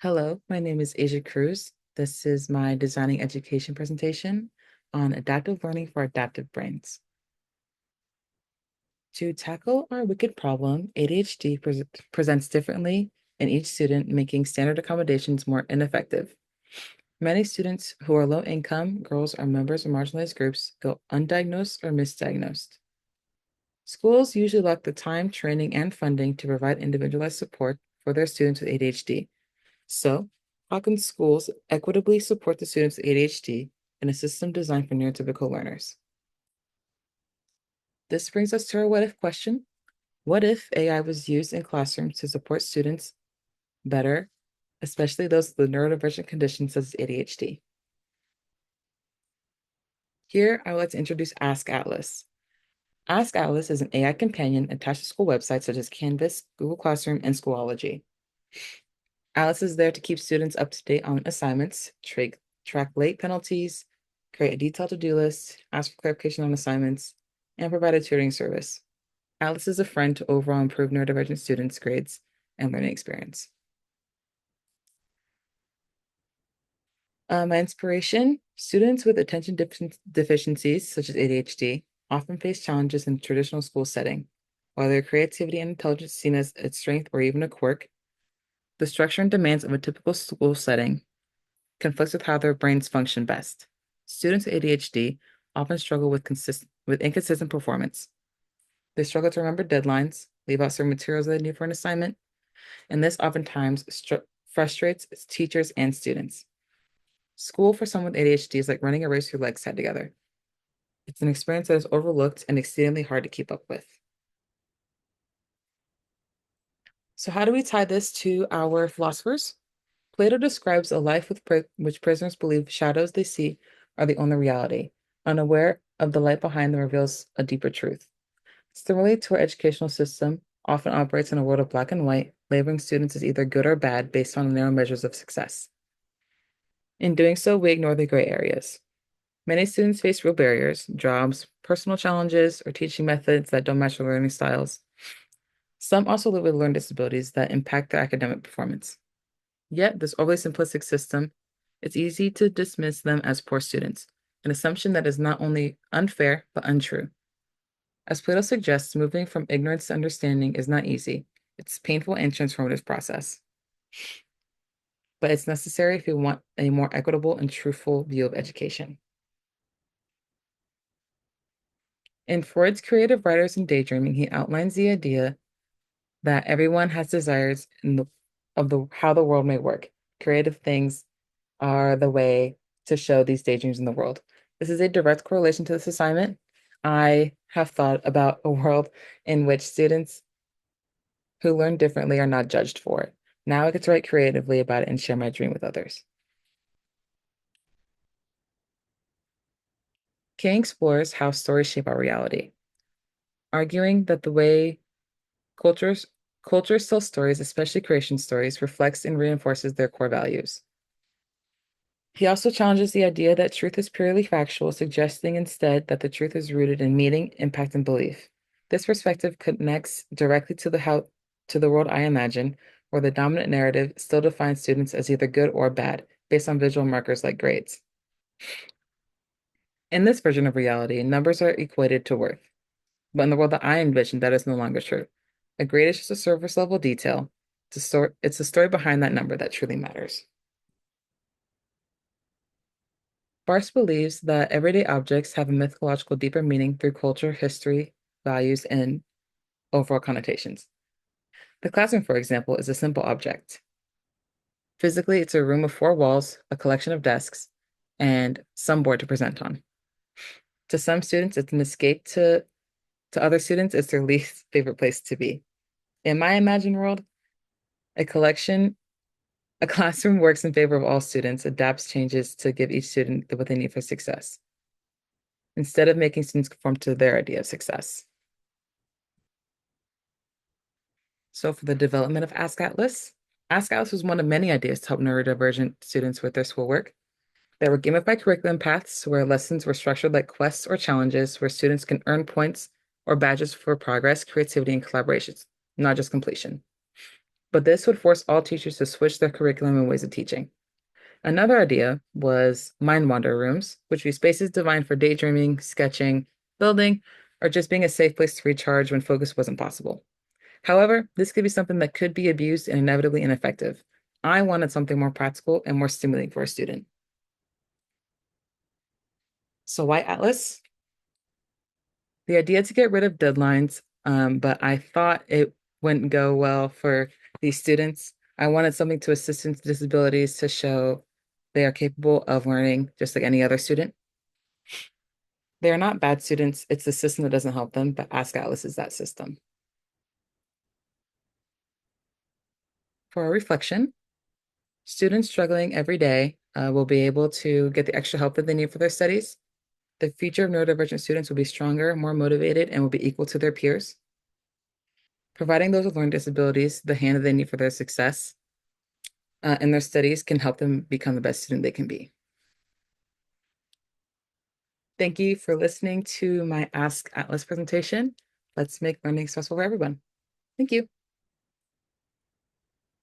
Hello, my name is Asia Cruz. This is my designing education presentation on adaptive learning for adaptive brains. To tackle our wicked problem, ADHD presents differently in each student, making standard accommodations more ineffective. Many students who are low income, girls, or members of marginalized groups go undiagnosed or misdiagnosed. Schools usually lack the time, training, and funding to provide individualized support for their students with ADHD. So, how can schools equitably support the students with ADHD in a system designed for neurotypical learners? This brings us to our what if question. What if AI was used in classrooms to support students better, especially those with neurodivergent conditions such as ADHD? Here, I would like to introduce AskAtlas. AskAtlas is an AI companion attached to school websites such as Canvas, Google Classroom, and Schoology. Atlas is there to keep students up to date on assignments, track late penalties, create a detailed to-do list, ask for clarification on assignments, and provide a tutoring service. Atlas is a friend to overall improve neurodivergent students' grades and learning experience. My inspiration, students with attention deficiencies, such as ADHD, often face challenges in traditional school setting. While their creativity and intelligence is seen as a strength or even a quirk, the structure and demands of a typical school setting conflicts with how their brains function best. Students with ADHD often struggle with inconsistent performance. They struggle to remember deadlines, leave out certain materials they need for an assignment, and this oftentimes frustrates teachers and students. School for someone with ADHD is like running a race with your legs tied together. It's an experience that is overlooked and exceedingly hard to keep up with. So, how do we tie this to our philosophers? Plato describes a life which prisoners believe shadows they see are the only reality, unaware of the light behind them reveals a deeper truth. Similarly to our educational system, often operates in a world of black and white, labeling students as either good or bad based on narrow measures of success. In doing so, we ignore the gray areas. Many students face real barriers, jobs, personal challenges, or teaching methods that don't match their learning styles. Some also live with learning disabilities that impact their academic performance. Yet, this overly simplistic system, it's easy to dismiss them as poor students, an assumption that is not only unfair, but untrue. As Plato suggests, moving from ignorance to understanding is not easy. It's a painful and transformative process. But it's necessary if you want a more equitable and truthful view of education. In Freud's Creative Writers and Daydreaming, he outlines the idea that everyone has desires of how the world may work. Creative things are the way to show these daydreams in the world. This is a direct correlation to this assignment. I have thought about a world in which students who learn differently are not judged for it. Now I get to write creatively about it and share my dream with others. King explores how stories shape our reality, arguing that the way cultures cultures tell stories, especially creation stories, reflects and reinforces their core values. He also challenges the idea that truth is purely factual, suggesting instead that the truth is rooted in meaning, impact, and belief. This perspective connects directly to the world I imagine, where the dominant narrative still defines students as either good or bad, based on visual markers like grades. In this version of reality, numbers are equated to worth. But in the world that I envision, that is no longer true. A grade is just a surface level detail. It's the story behind that number that truly matters. Barthes believes that everyday objects have a mythological deeper meaning through culture, history, values, and overall connotations. The classroom, for example, is a simple object. Physically, it's a room with four walls, a collection of desks, and some board to present on. To some students, it's an escape to other students, it's their least favorite place to be. In my imagined world, a collection, a classroom works in favor of all students, adapts changes to give each student what they need for success, instead of making students conform to their idea of success. So for the development of AskAtlas, AskAtlas was one of many ideas to help neurodivergent students with their schoolwork. There were gamified curriculum paths where lessons were structured like quests or challenges where students can earn points or badges for progress, creativity, and collaborations, not just completion. but this would force all teachers to switch their curriculum and ways of teaching. Another idea was mind wander rooms, which would be spaces designed for daydreaming, sketching, building, or just being a safe place to recharge when focus wasn't possible. However, this could be something that could be abused and inevitably ineffective. I wanted something more practical and more stimulating for a student. So why Atlas? The idea to get rid of deadlines, but I thought it wouldn't go well for these students. I wanted something to assist students with disabilities to show they are capable of learning just like any other student. They are not bad students. It's the system that doesn't help them, but AskAtlas is that system. For a reflection, students struggling every day will be able to get the extra help that they need for their studies. The future of neurodivergent students will be stronger, more motivated, and will be equal to their peers. Providing those with learning disabilities the hand that they need for their success in their studies can help them become the best student they can be. Thank you for listening to my Ask Atlas presentation. Let's make learning accessible for everyone. Thank you.